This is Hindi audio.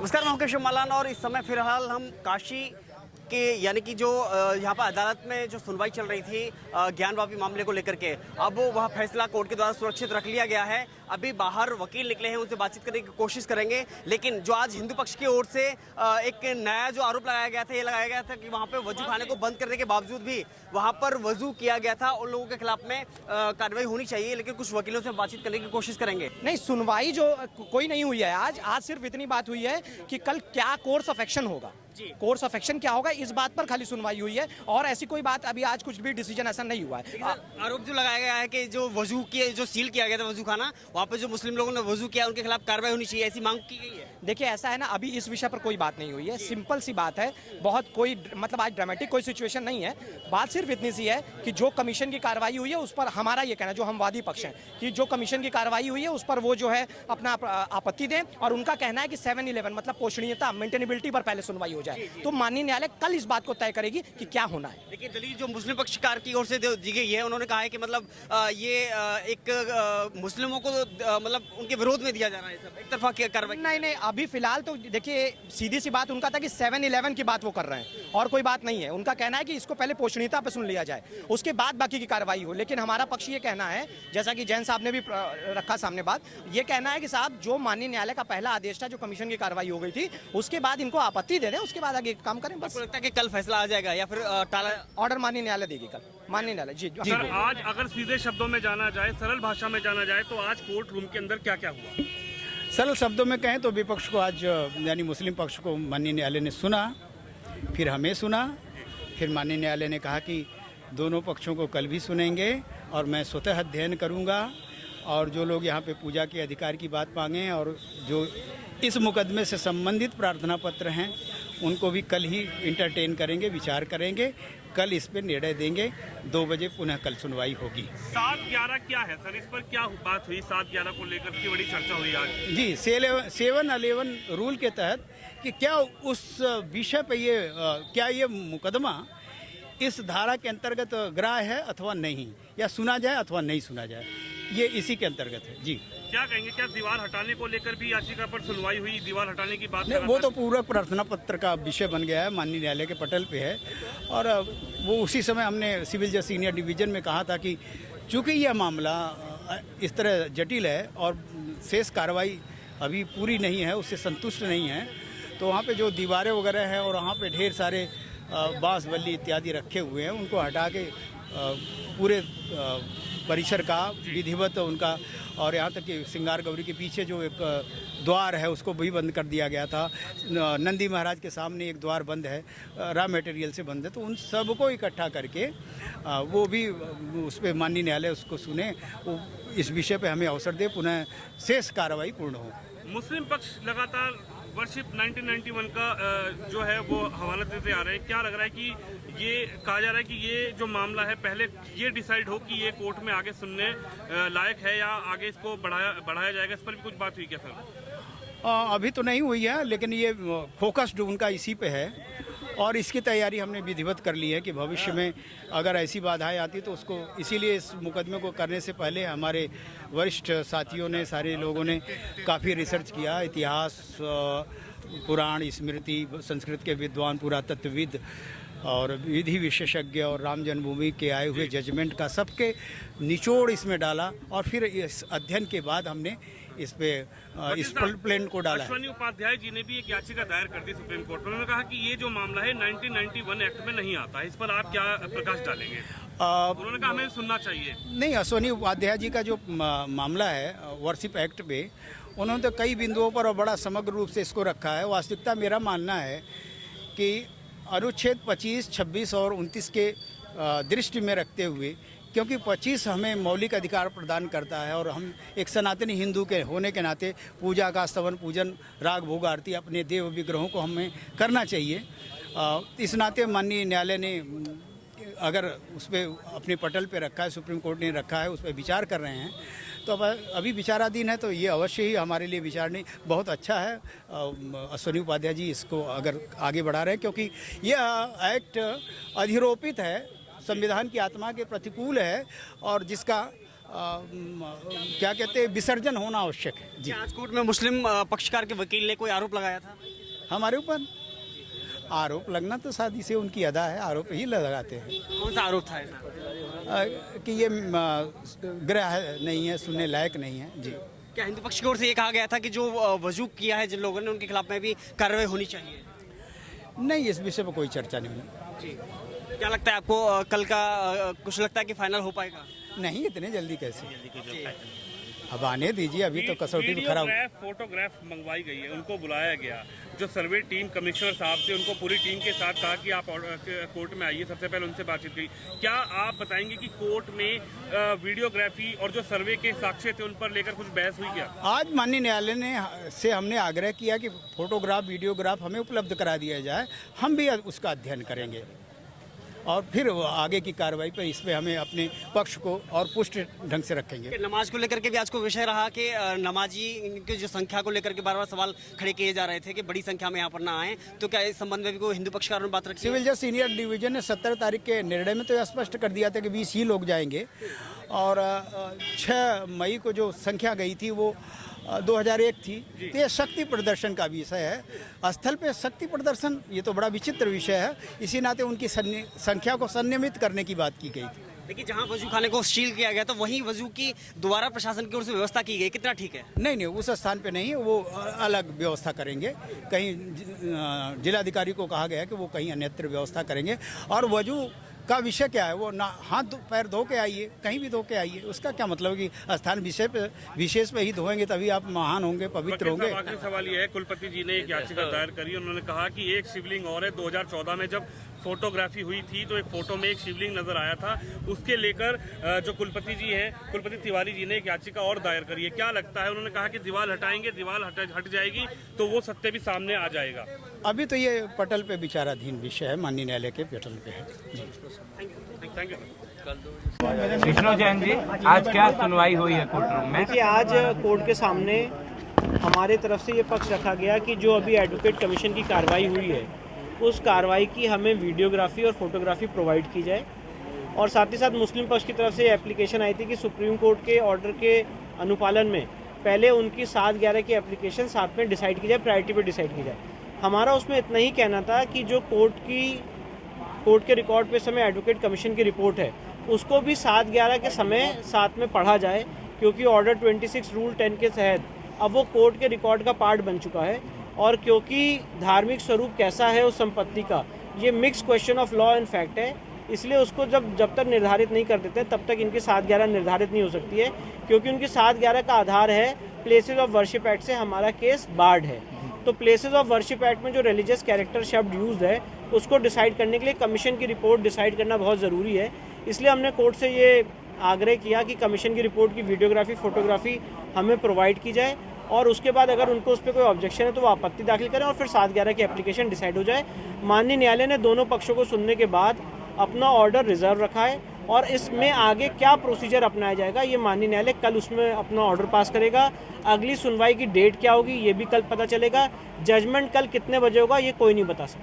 नमस्कार, मैं मुकेश मालान और इस समय फिलहाल हम काशी के यानी कि जो यहाँ पर अदालत में जो सुनवाई चल रही थी ज्ञानवापी मामले को लेकर के, अब वह फैसला कोर्ट के द्वारा सुरक्षित रख लिया गया है। अभी बाहर वकील निकले हैं, उनसे बातचीत करने की कोशिश करेंगे। लेकिन जो आज हिंदू पक्ष की ओर से एक नया जो आरोप लगाया गया था, ये लगाया गया था कि वहाँ पे वजू खाने को बंद करने के बावजूद भी वहाँ पर वजू किया गया था। उन लोगों के खिलाफ में कार्रवाई होनी चाहिए, लेकिन कुछ वकीलों से बातचीत करने की कोशिश करेंगे। नहीं, सुनवाई जो कोई नहीं हुई है आज सिर्फ इतनी बात हुई है कि कल क्या कोर्स ऑफ एक्शन होगा, कोर्स ऑफ एक्शन क्या होगा, इस बात पर खाली सुनवाई हुई है। और ऐसी कोई बात अभी आज कुछ भी डिसीजन ऐसा नहीं हुआ है। आरोप जो लगाया गया है कि जो वजू की जो सील किया गया था वजू खाना, वहाँ पे जो मुस्लिम लोगों ने वजू किया, उनके खिलाफ कार्रवाई होनी चाहिए, ऐसी मांग की गई है। देखिए, ऐसा है ना, अभी इस विषय पर कोई बात नहीं हुई है। सिंपल सी बात है, बहुत कोई मतलब आज ड्रामेटिक कोई सिचुएशन नहीं है। बात सिर्फ इतनी सी है कि जो कमीशन की कार्रवाई हुई है उस पर हमारा ये कहना, जो हम वादी पक्ष हैं, कि जो कमीशन की कार्रवाई हुई है उस पर वो जो है अपना आपत्ति दें। और उनका कहना है कि 7-11 मतलब पोषणीयता, मेंटेनेबिलिटी पर पहले सुनवाई हो जाए। तो माननीय न्यायालय कल इस बात को तय करेगी कि क्या होना है। देखिए, दलील जो मुस्लिम पक्षकार की ओर से दी गई है, उन्होंने कहा है कि मतलब ये एक मुस्लिमों को मतलब उनके विरोध में दिया जा रहा है, सब एक तरफा कार्रवाई। नहीं, अभी फिलहाल तो देखिए, सीधी सी बात उनका था कि 7-11 की बात वो कर रहे हैं और कोई बात नहीं है। उनका कहना है कि इसको पहले पोषणीयता पे सुन लिया जाए, उसके बाद बाकी की कार्रवाई हो। लेकिन हमारा पक्ष ये कहना है, जैसा कि जैन साहब ने भी रखा सामने बात, ये कहना है कि साहब, जो माननीय न्यायालय का पहला आदेश था, जो कमीशन की कार्रवाई हो गई थी, उसके बाद इनको आपत्ति दे दें, उसके बाद आगे काम करें। बस लगता है कि कल फैसला आ जाएगा या फिर टाला ऑर्डर माननीय न्यायालय देगी कल। माननीय न्यायालय जी सर, आज अगर सीधे शब्दों में जाना जाए, सरल भाषा में जाना जाए, तो आज कोर्ट रूम के अंदर क्या क्या हुआ? सरल शब्दों में कहें तो विपक्ष को आज यानी मुस्लिम पक्ष को माननीय न्यायालय ने सुना, फिर हमें सुना, फिर माननीय न्यायालय ने कहा कि दोनों पक्षों को कल भी सुनेंगे और मैं स्वतः अध्ययन करूंगा। और जो लोग यहाँ पे पूजा के अधिकार की बात मांगें और जो इस मुकदमे से संबंधित प्रार्थना पत्र हैं, उनको भी कल ही इंटरटेन करेंगे, विचार करेंगे। कल इस पर निर्णय देंगे। 2 बजे पुनः कल सुनवाई होगी। 7-11 क्या है सर, इस पर क्या बात हुई? 7-11 को लेकर की बड़ी चर्चा हुई आज। जी, 7-11 रूल के तहत कि क्या उस विषय पे ये क्या ये मुकदमा इस धारा के अंतर्गत ग्राह्य है अथवा नहीं, या सुना जाए अथवा नहीं सुना जाए, ये इसी के अंतर्गत है। जी, क्या कहेंगे, क्या दीवार हटाने को लेकर भी याचिका पर सुनवाई हुई? दीवार हटाने की बात नहीं, वो तो पूरा प्रार्थना पत्र का विषय बन गया है, माननीय न्यायालय के पटल पे है। और वो उसी समय हमने सिविल जज सीनियर डिवीजन में कहा था कि चूंकि यह मामला इस तरह जटिल है और शेष कार्रवाई अभी पूरी नहीं है, उससे संतुष्ट नहीं है, तो वहाँ पे जो दीवारें वगैरह हैं और वहाँ पे ढेर सारे बांस बल्ली इत्यादि रखे हुए हैं, उनको हटा के पूरे परिसर का विधिवत उनका, और यहाँ तक कि सिंगार गौरी के पीछे जो एक द्वार है उसको भी बंद कर दिया गया था। नंदी महाराज के सामने एक द्वार बंद है, रॉ मटेरियल से बंद है। तो उन सबको इकट्ठा करके वो भी उस पर माननीय न्यायालय उसको सुने, वो इस विषय पे हमें अवसर दे, पुनः शेष कार्रवाई पूर्ण हो। मुस्लिम पक्ष लगातार वर्षिप 1991 का जो है वो हवाला देते आ रहे हैं। क्या लग रहा है कि ये कहा जा रहा है कि ये जो मामला है, पहले ये डिसाइड हो कि ये कोर्ट में आगे सुनने लायक है या आगे इसको बढ़ाया जाएगा? इस पर भी कुछ बात हुई क्या सर? अभी तो नहीं हुई है, लेकिन ये फोकस्ड उनका इसी पे है और इसकी तैयारी हमने विधिवत कर ली है कि भविष्य में अगर ऐसी बाधाएं आती तो उसको, इसीलिए इस मुकदमे को करने से पहले हमारे वरिष्ठ साथियों ने, सारे लोगों ने काफ़ी रिसर्च किया। इतिहास, पुराण, स्मृति, संस्कृत के विद्वान, पुरातत्वविद और विधि विशेषज्ञ और राम जन्मभूमि के आए हुए जजमेंट का सबके निचोड़ इसमें डाला और फिर इस अध्ययन के बाद हमने इस पे इस प्लेन को डाला। अश्वनी उपाध्याय जी ने भी एक याचिका दायर कर दी सुप्रीम कोर्ट में। उन्होंने कहा कि ये जो मामला है 1991 एक्ट में नहीं आता है। इस पर आप क्या प्रकाश डालेंगे? उन्होंने कहा हमें सुनना चाहिए। नहीं, अश्वनी उपाध्याय जी का जो मामला है वर्शिप एक्ट पे, उन्होंने तो कई बिंदुओं पर और बड़ा समग्र रूप से इसको रखा है। वास्तविकता मेरा मानना है कि अनुच्छेद 25, 26 और 29 के दृष्टि में रखते हुए, क्योंकि 25 हमें मौलिक अधिकार प्रदान करता है और हम एक सनातनी हिंदू के होने के नाते पूजा का स्तवन, पूजन, राग भोग आरती अपने देव विग्रहों को हमें करना चाहिए। इस नाते माननीय न्यायालय ने अगर उस पर अपने पटल पे रखा है, सुप्रीम कोर्ट ने रखा है, उस पर विचार कर रहे हैं, तो अब अभी विचाराधीन है, तो ये अवश्य ही हमारे लिए विचारने बहुत अच्छा है। अश्वनी उपाध्याय जी इसको अगर आगे बढ़ा रहे हैं, क्योंकि यह एक्ट अधिरोपित है, संविधान की आत्मा के प्रतिकूल है और जिसका क्या कहते हैं, विसर्जन होना आवश्यक है जी। आज कोर्ट में मुस्लिम पक्षकार के वकील ने कोई आरोप लगाया था? हमारे ऊपर आरोप लगना तो शादी से उनकी अदा है, आरोप ही लगाते हैं। कौन सा आरोप था ऐसा? कि ये ग्रह नहीं है, सुनने लायक नहीं है जी। क्या हिंदू पक्ष की ओर से ये कहा गया था कि जो वजू किया है जिन लोगों ने, उनके खिलाफ में भी कार्रवाई होनी चाहिए? नहीं, इस विषय पर कोई चर्चा नहीं हुई जी। क्या लगता है आपको कल का कुछ लगता है कि फाइनल हो पाएगा? नहीं, इतने जल्दी कैसे, अब आने दीजिए, अभी तो कसौटी में खड़ा वीडियोग्राफ, फोटोग्राफ मंगवाई गई है, उनको बुलाया गया। जो सर्वे टीम कमिश्नर साहब थे, उनको पूरी टीम के साथ कहा कि आप कोर्ट में आइए, सबसे पहले उनसे बातचीत की। क्या आप बताएंगे कि कोर्ट में वीडियोग्राफी और जो सर्वे के साक्ष्य थे उन पर लेकर कुछ बहस हुई क्या? आज माननीय न्यायालय ने से हमने आग्रह किया कि फोटोग्राफ, वीडियोग्राफ हमें उपलब्ध करा दिया जाए, हम भी उसका अध्ययन करेंगे और फिर आगे की कार्रवाई पर इसमें हमें अपने पक्ष को और पुष्ट ढंग से रखेंगे। नमाज को लेकर के भी आज को विषय रहा कि नमाजी की जो संख्या को लेकर के बार बार सवाल खड़े किए जा रहे थे कि बड़ी संख्या में यहाँ पर ना आए, तो क्या इस संबंध में भी कोई हिंदू पक्षकारों ने बात रखी? सिविल जज सीनियर डिवीजन ने 17 तारीख के निर्णय में तो स्पष्ट कर दिया था कि 20 ही लोग जाएंगे और 6 मई को जो संख्या गई थी वो 2001 थी। तो ये शक्ति प्रदर्शन का विषय है, स्थल पे शक्ति प्रदर्शन, ये तो बड़ा विचित्र विषय है। इसी नाते उनकी संख्या को संयमित करने की बात की गई थी। देखिए, जहाँ वजू खाने को सील किया गया तो वहीं वजू की दोबारा प्रशासन की ओर से व्यवस्था की गई, कितना ठीक है? नहीं, उस स्थान पे नहीं, वो अलग व्यवस्था करेंगे। कहीं जिलाधिकारी को कहा गया है कि वो कहीं अन्यत्र व्यवस्था करेंगे। और वजू का विषय क्या है, वो ना हाथ पैर धो के आइए, कहीं भी धो के आइए, उसका क्या मतलब कि स्थान विशेष पे ही धोएंगे तभी आप महान होंगे, पवित्र होंगे। आखिरी सवाल ये है, कुलपति जी ने एक याचिका दायर करी, उन्होंने कहा कि एक शिवलिंग और है। 2014 में जब फोटोग्राफी हुई थी तो एक फोटो में एक शिवलिंग नजर आया था, उसके लेकर जो कुलपति जी हैं, कुलपति तिवारी जी ने एक याचिका और दायर करी है। क्या लगता है? उन्होंने कहा कि दीवार हटाएंगे, दीवार हट जाएगी तो वो सत्य भी सामने आ जाएगा। अभी तो ये पटल पे विचाराधीन विषय है, माननीय न्यायालय के पटल पे है जी। Thank you. विष्णु जैन जी, आज क्या सुनवाई हुई है कोर्ट रूम में? देखिए, आज कोर्ट के सामने हमारे तरफ से ये पक्ष रखा गया कि जो अभी एडवोकेट कमीशन की कार्रवाई हुई है, उस कार्रवाई की हमें वीडियोग्राफी और फोटोग्राफी प्रोवाइड की जाए। और साथ ही साथ मुस्लिम पक्ष की तरफ से एप्लीकेशन आई थी कि सुप्रीम कोर्ट के ऑर्डर के अनुपालन में पहले उनकी 7/11 की एप्लीकेशन साथ में डिसाइड की जाए, प्रायोरिटी पे डिसाइड की जाए। हमारा उसमें इतना ही कहना था कि जो कोर्ट के रिकॉर्ड पे समय एडवोकेट कमीशन की रिपोर्ट है, उसको भी 7/11 के समय साथ में पढ़ा जाए, क्योंकि ऑर्डर 26 रूल 10 के तहत अब वो कोर्ट के रिकॉर्ड का पार्ट बन चुका है। और क्योंकि धार्मिक स्वरूप कैसा है उस संपत्ति का, ये mix question of law and fact है, इसलिए उसको जब तक निर्धारित नहीं कर देते तब तक इनकी 7/11 निर्धारित नहीं हो सकती है, क्योंकि उनकी 7/11 का आधार है प्लेसेस ऑफ वर्शिप एक्ट से हमारा केस बार्ड है। तो प्लेसेस ऑफ वर्शिप एक्ट में जो रिलीजियस कैरेक्टर शब्द यूज है, उसको डिसाइड करने के लिए कमीशन की रिपोर्ट डिसाइड करना बहुत ज़रूरी है। इसलिए हमने कोर्ट से ये आग्रह किया कि कमीशन की रिपोर्ट की वीडियोग्राफी, फोटोग्राफी हमें प्रोवाइड की जाए, और उसके बाद अगर उनको उस पर कोई ऑब्जेक्शन है तो वो आपत्ति दाखिल करें और फिर 7/11 की एप्लीकेशन डिसाइड हो जाए। माननीय न्यायालय ने दोनों पक्षों को सुनने के बाद अपना ऑर्डर रिजर्व रखा है, और इसमें आगे क्या प्रोसीजर अपनाया जाएगा ये माननीय न्यायालय कल उसमें अपना ऑर्डर पास करेगा। अगली सुनवाई की डेट क्या होगी ये भी कल पता चलेगा। जजमेंट कल कितने बजे होगा ये कोई नहीं बता सकता।